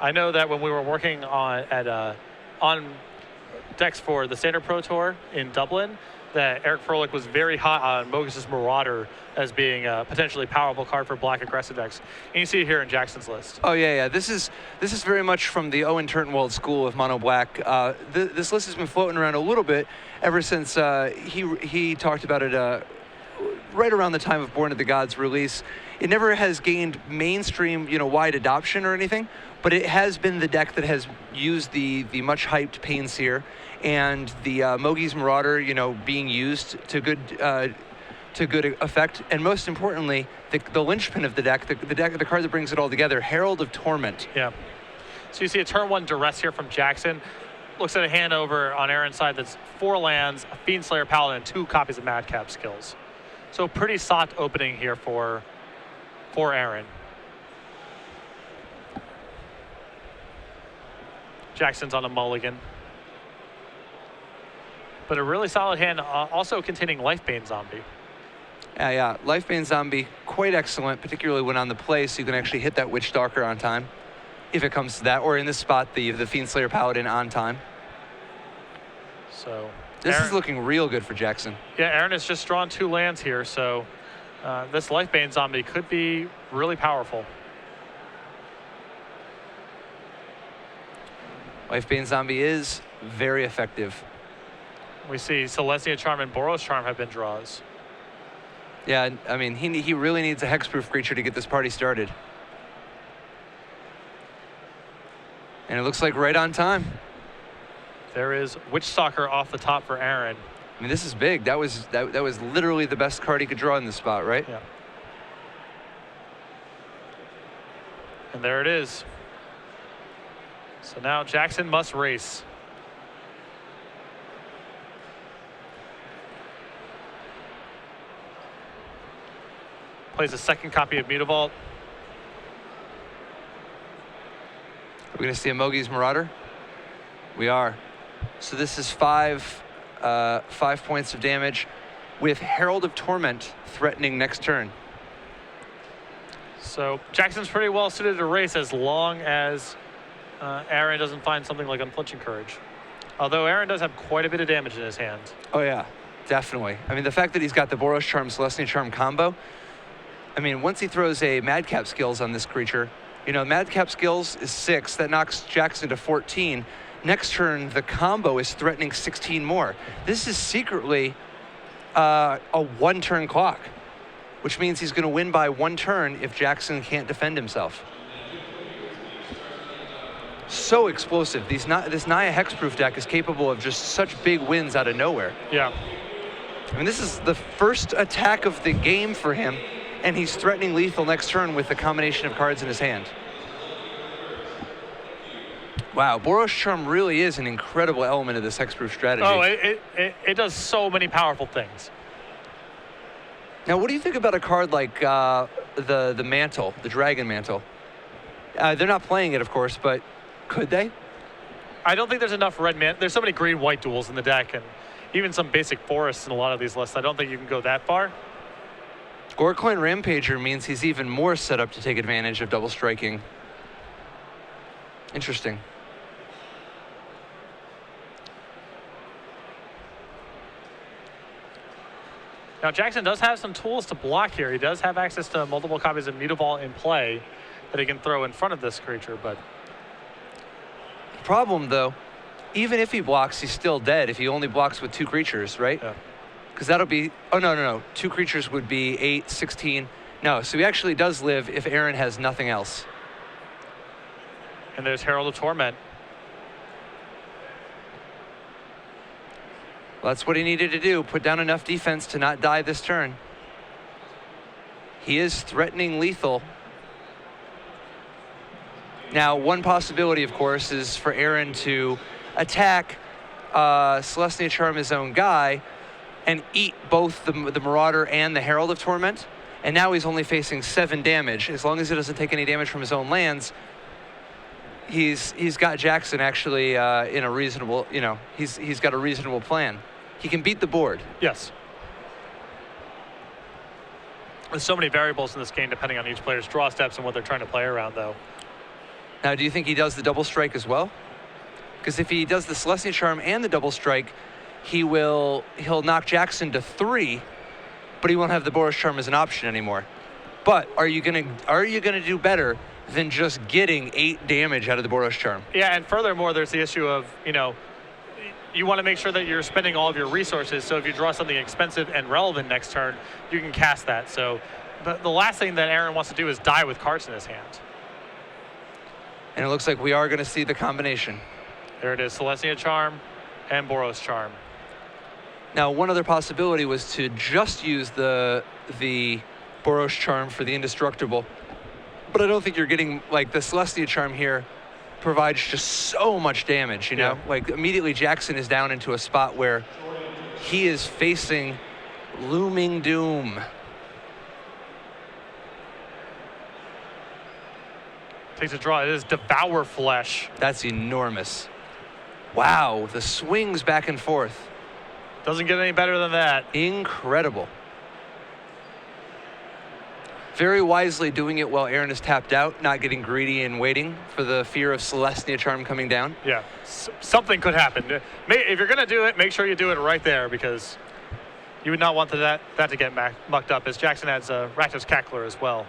I know that when we were working on decks for the Standard Pro Tour in Dublin, that Eric Froelich was very hot on Mogis' Marauder as being a potentially powerful card for black aggressive decks. And you see it here in Jackson's list. Oh, yeah. This is very much from the Owen Turnwald school of mono black. This list has been floating around a little bit ever since he talked about it right around the time of Born of the Gods release. It never has gained mainstream, wide adoption or anything, but it has been the deck that has used the much hyped Pain Seer and the Mogis Marauder, being used to good effect, and most importantly, the linchpin of the deck, the card that brings it all together, Herald of Torment. Yeah. So you see a turn 1 duress here from Jackson. Looks at a hand over on Aaron's side that's 4 lands, a Fiendslayer Paladin, and 2 copies of Madcap Skills. So pretty soft opening here for Aaron. Jackson's on a mulligan. But a really solid hand, also containing Lifebane Zombie. Yeah, Lifebane Zombie, quite excellent, particularly when on the play, so you can actually hit that Witch Stalker on time, if it comes to that, or in this spot, the Fiendslayer Paladin on time. So this Aaron, is looking real good for Jackson. Yeah, Aaron has just drawn 2 lands here, so this Lifebane Zombie could be really powerful. Lifebane Zombie is very effective. We see Celestia Charm and Boros Charm have been draws. Yeah, I mean, he really needs a hexproof creature to get this party started. And it looks like right on time. There is Witch Stalker off the top for Aaron. I mean, this is big. That was literally the best card he could draw in this spot, right? Yeah. And there it is. So now Jackson must race. Plays a second copy of Mutavault. We're going to see a Mogis Marauder. We are. So this is 5 points of damage with Herald of Torment threatening next turn. So Jackson's pretty well suited to race as long as Aaron doesn't find something like Unflinching Courage. Although Aaron does have quite a bit of damage in his hand. Oh yeah, definitely. I mean, the fact that he's got the Boros Charm, Celestia Charm combo, I mean, once he throws a Madcap Skills on this creature, Madcap Skills is 6, that knocks Jackson to 14. Next turn, the combo is threatening 16 more. This is secretly a 1-turn clock, which means he's going to win by 1 turn if Jackson can't defend himself. So explosive. This Naya Hexproof deck is capable of just such big wins out of nowhere. Yeah. I mean, this is the first attack of the game for him, and he's threatening lethal next turn with a combination of cards in his hand. Wow, Boros Charm really is an incredible element of this hexproof strategy. Oh, it does so many powerful things. Now, what do you think about a card like the Mantle, the Dragon Mantle? They're not playing it, of course, but could they? I don't think there's enough red man. There's so many green-white duels in the deck, and even some basic forests in a lot of these lists. I don't think you can go that far. Gorecoin Rampager means he's even more set up to take advantage of double striking. Interesting. Now, Jackson does have some tools to block here. He does have access to multiple copies of Mutavault in play that he can throw in front of this creature, but... Problem, though, even if he blocks, he's still dead if he only blocks with 2 creatures, right? Yeah. Because that'll be... Oh, no. 2 creatures would be 8, 16. No, so he actually does live if Aaron has nothing else. And there's Herald of Torment. Well, that's what he needed to do, put down enough defense to not die this turn. He is threatening lethal. Now, one possibility, of course, is for Aaron to attack Celestia Charm, his own guy, and eat both the Marauder and the Herald of Torment. And now he's only facing 7 damage. As long as he doesn't take any damage from his own lands, he's got Jackson actually in a reasonable, he's got a reasonable plan. He can beat the board. Yes. There's so many variables in this game depending on each player's draw steps and what they're trying to play around, though. Now, do you think he does the double strike as well? Because if he does the Celestia Charm and the double strike, he'll knock Jackson to 3, but he won't have the Boros Charm as an option anymore. But are you gonna do better than just getting 8 damage out of the Boros Charm? Yeah, and furthermore, there's the issue of, you want to make sure that you're spending all of your resources, so if you draw something expensive and relevant next turn, you can cast that. So the last thing that Aaron wants to do is die with cards in his hand. And it looks like we are going to see the combination. There it is, Celestia Charm and Boros Charm. Now, one other possibility was to just use the Boros Charm for the indestructible, but I don't think you're getting, like, the Celestia Charm here provides just so much damage, you know? Yeah. Like, immediately Jackson is down into a spot where he is facing looming doom. Takes a draw. It is Devour Flesh. That's enormous. Wow, the swings back and forth. Doesn't get any better than that. Incredible. Very wisely doing it while Aaron is tapped out, not getting greedy and waiting for the fear of Celestia Charm coming down. Yeah, something could happen. If you're going to do it, make sure you do it right there, because you would not want that to get mucked up, as Jackson adds Rakdos Cackler as well.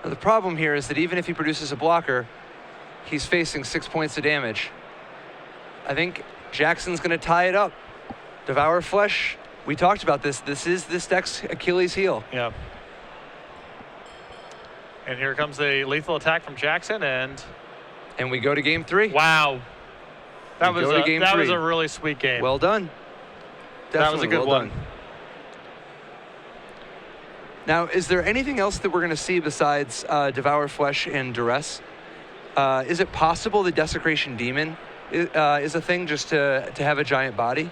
Now, the problem here is that even if he produces a blocker, he's facing 6 points of damage. I think Jackson's going to tie it up. Devour Flesh, we talked about this. This is this deck's Achilles heel. Yeah. And here comes a lethal attack from Jackson, and we go to game 3. Wow. That was a really sweet game. Well done. Definitely that was a good one. Done. Now, is there anything else that we're going to see besides Devour Flesh and Duress? Is it possible the Desecration Demon is a thing, just to have a giant body?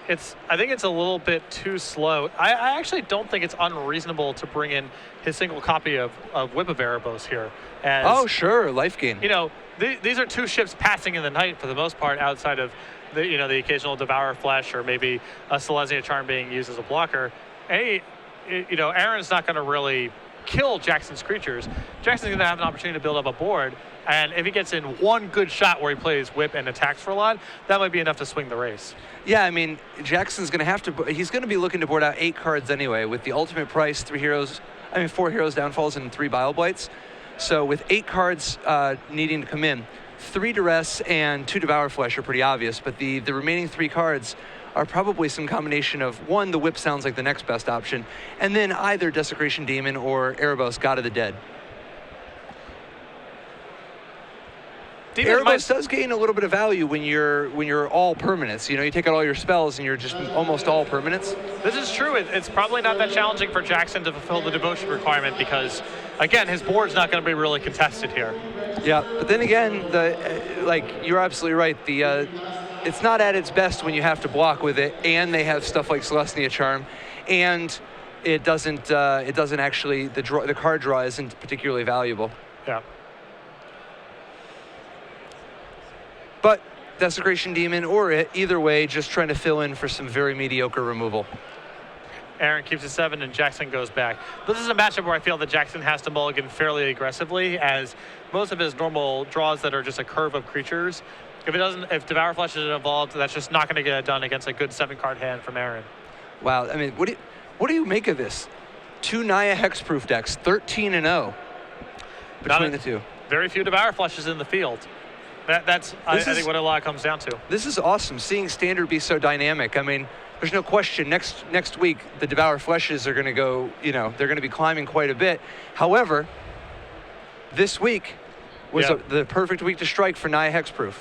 I think it's a little bit too slow. I actually don't think it's unreasonable to bring in his single copy of Whip of Erebos here. Oh, sure, life gain. These are 2 ships passing in the night for the most part, outside of the occasional Devour Flesh or maybe a Celestia Charm being used as a blocker. Aaron's not going to really kill Jackson's creatures. Jackson's going to have an opportunity to build up a board, and if he gets in one good shot where he plays Whip and attacks for a lot, that might be enough to swing the race. Yeah, I mean, Jackson's going to have to, he's going to be looking to board out 8 cards anyway, with the ultimate price, 4 heroes downfalls and 3 Bile Blights. So with 8 cards needing to come in, 3 Duress and 2 Devour Flesh are pretty obvious, but the remaining 3 cards are probably some combination of, one, the Whip sounds like the next best option, and then either Desecration Demon or Erebos, God of the Dead. Erebos does gain a little bit of value when you're all permanents. You take out all your spells and you're just almost all permanents. This is true. It's probably not that challenging for Jackson to fulfill the devotion requirement because, again, his board's not going to be really contested here. Yeah, but then again, you're absolutely right. It's not at its best when you have to block with it, and they have stuff like Celestia Charm, and it doesn't actually, the card draw isn't particularly valuable. Yeah. But Desecration Demon or it, either way, just trying to fill in for some very mediocre removal. Aaron keeps it 7 and Jackson goes back. This is a matchup where I feel that Jackson has to mulligan fairly aggressively, as most of his normal draws that are just a curve of creatures, if Devour Flesh isn't involved, that's just not going to get it done against a good 7-card hand from Aaron. Wow, I mean, what do you make of this? 2 Naya Hexproof decks, 13-0 between the 2. Very few Devour Fleshes in the field. That's I think what a lot comes down to. This is awesome, seeing Standard be so dynamic. I mean, there's no question next week the Devour Fleshes are going to go, they're going to be climbing quite a bit. However, this week was the perfect week to strike for Naya Hexproof.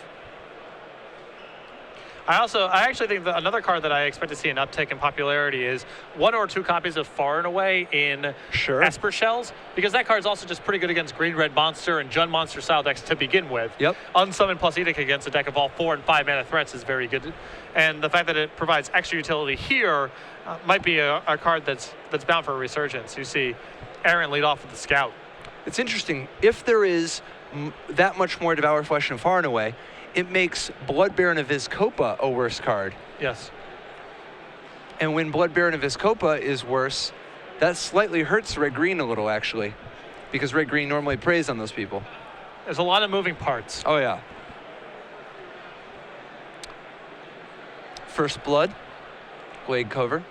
I actually think that another card that I expect to see an uptick in popularity is 1 or 2 copies of Far and Away in Esper Shells, because that card is also just pretty good against green-red monster and Jund monster style decks to begin with. Yep. Unsummon plus Edict against a deck of all 4 and 5 mana threats is very good, and the fact that it provides extra utility here might be a card that's bound for a resurgence. You see Aaron lead off with the Scout. It's interesting. If there is that much more Devour Flesh and Far and Away, it makes Blood Baron of Vizkopa a worse card. Yes. And when Blood Baron of Vizkopa is worse, that slightly hurts red-green a little, actually. because red-green normally preys on those people. There's a lot of moving parts. Oh, yeah. First blood, blade cover.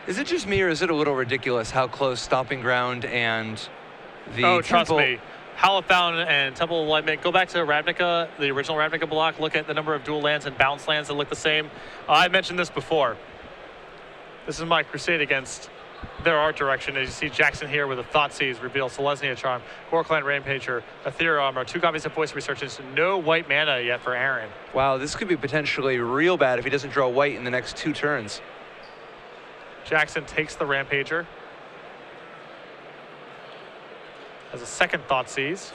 Is it just me, or is it a little ridiculous how close Stomping Ground and the Trust Temple... me. Hallowfound and Temple of Alignment. Go back to Ravnica, the original Ravnica block. Look at the number of dual lands and bounce lands that look the same. I mentioned this before. This is my crusade against their art direction. As you see Jackson here with a Thoughtseize, reveal Selesnya Charm, Gorkland Rampager, Ethereal Armor, 2 copies of Voice Research, no white mana yet for Aaron. Wow, this could be potentially real bad if he doesn't draw white in the next 2 turns. Jackson takes the Rampager. Has a second Thoughtseize.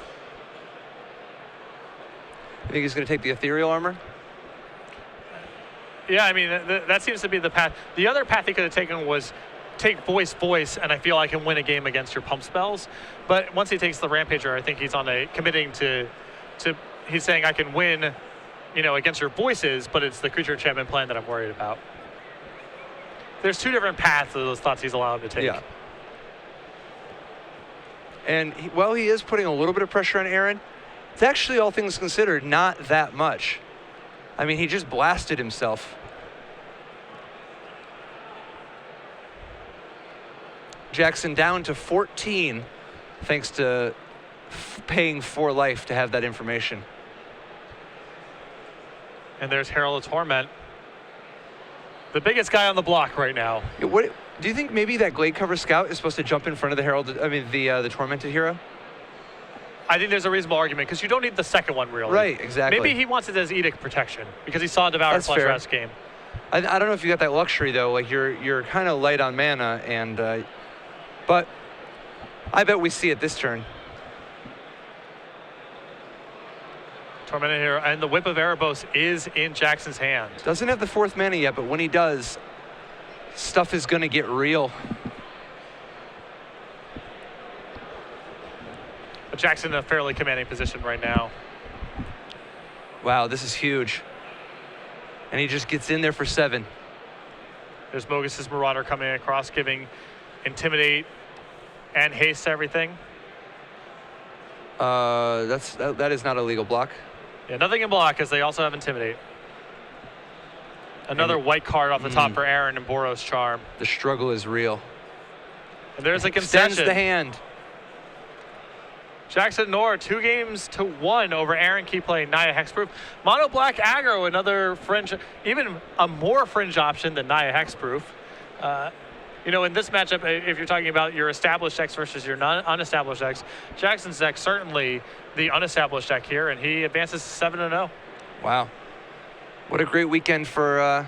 You think he's going to take the Ethereal Armor? Yeah, I mean, that seems to be the path. The other path he could have taken was take Voice, and I feel I can win a game against your pump spells. But once he takes the Rampager, I think he's on committing to he's saying I can win, against your Voices, but it's the creature enchantment plan that I'm worried about. There's 2 different paths that those Thoughtseize allow him to take. Yeah. And while he is putting a little bit of pressure on Aaron, it's actually, all things considered, not that much. I mean, he just blasted himself. Jackson down to 14, thanks to paying 4 life to have that information. And there's Herald of Torment. The biggest guy on the block right now. What do you think? Maybe that Glade Cover Scout is supposed to jump in front of the Herald? I mean, the Tormented hero. I think there's a reasonable argument because you don't need the second one really. Right, exactly. Maybe he wants it as Edict protection because he saw Devour Flesh last game. I don't know if you got that luxury though. Like you're kind of light on mana, and but I bet we see it this turn. Tormented Hero, and the Whip of Erebos is in Jackson's hand. Doesn't have the 4th mana yet, but when he does, stuff is going to get real. But Jackson in a fairly commanding position right now. Wow, this is huge. And he just gets in there for 7. There's Mogus's Marauder coming across, giving Intimidate and Haste to everything. That is not a legal block. Yeah, nothing in block, as they also have Intimidate. Another white card off the top for Aaron and Boros Charm. The struggle is real. And there's a concession. Extends the hand. Jackson Knorr, 2-1 over Aaron Key playing Naya Hexproof. Mono Black Aggro, another fringe, even a more fringe option than Naya Hexproof. In this matchup, if you're talking about your established decks versus your unestablished decks, Jackson's deck certainly the unestablished deck here, and he advances 7-0. Wow. What a great weekend for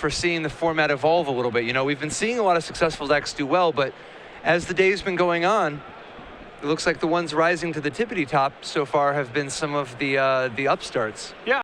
seeing the format evolve a little bit. We've been seeing a lot of successful decks do well, but as the day's been going on, it looks like the ones rising to the tippity top so far have been some of the upstarts. Yeah.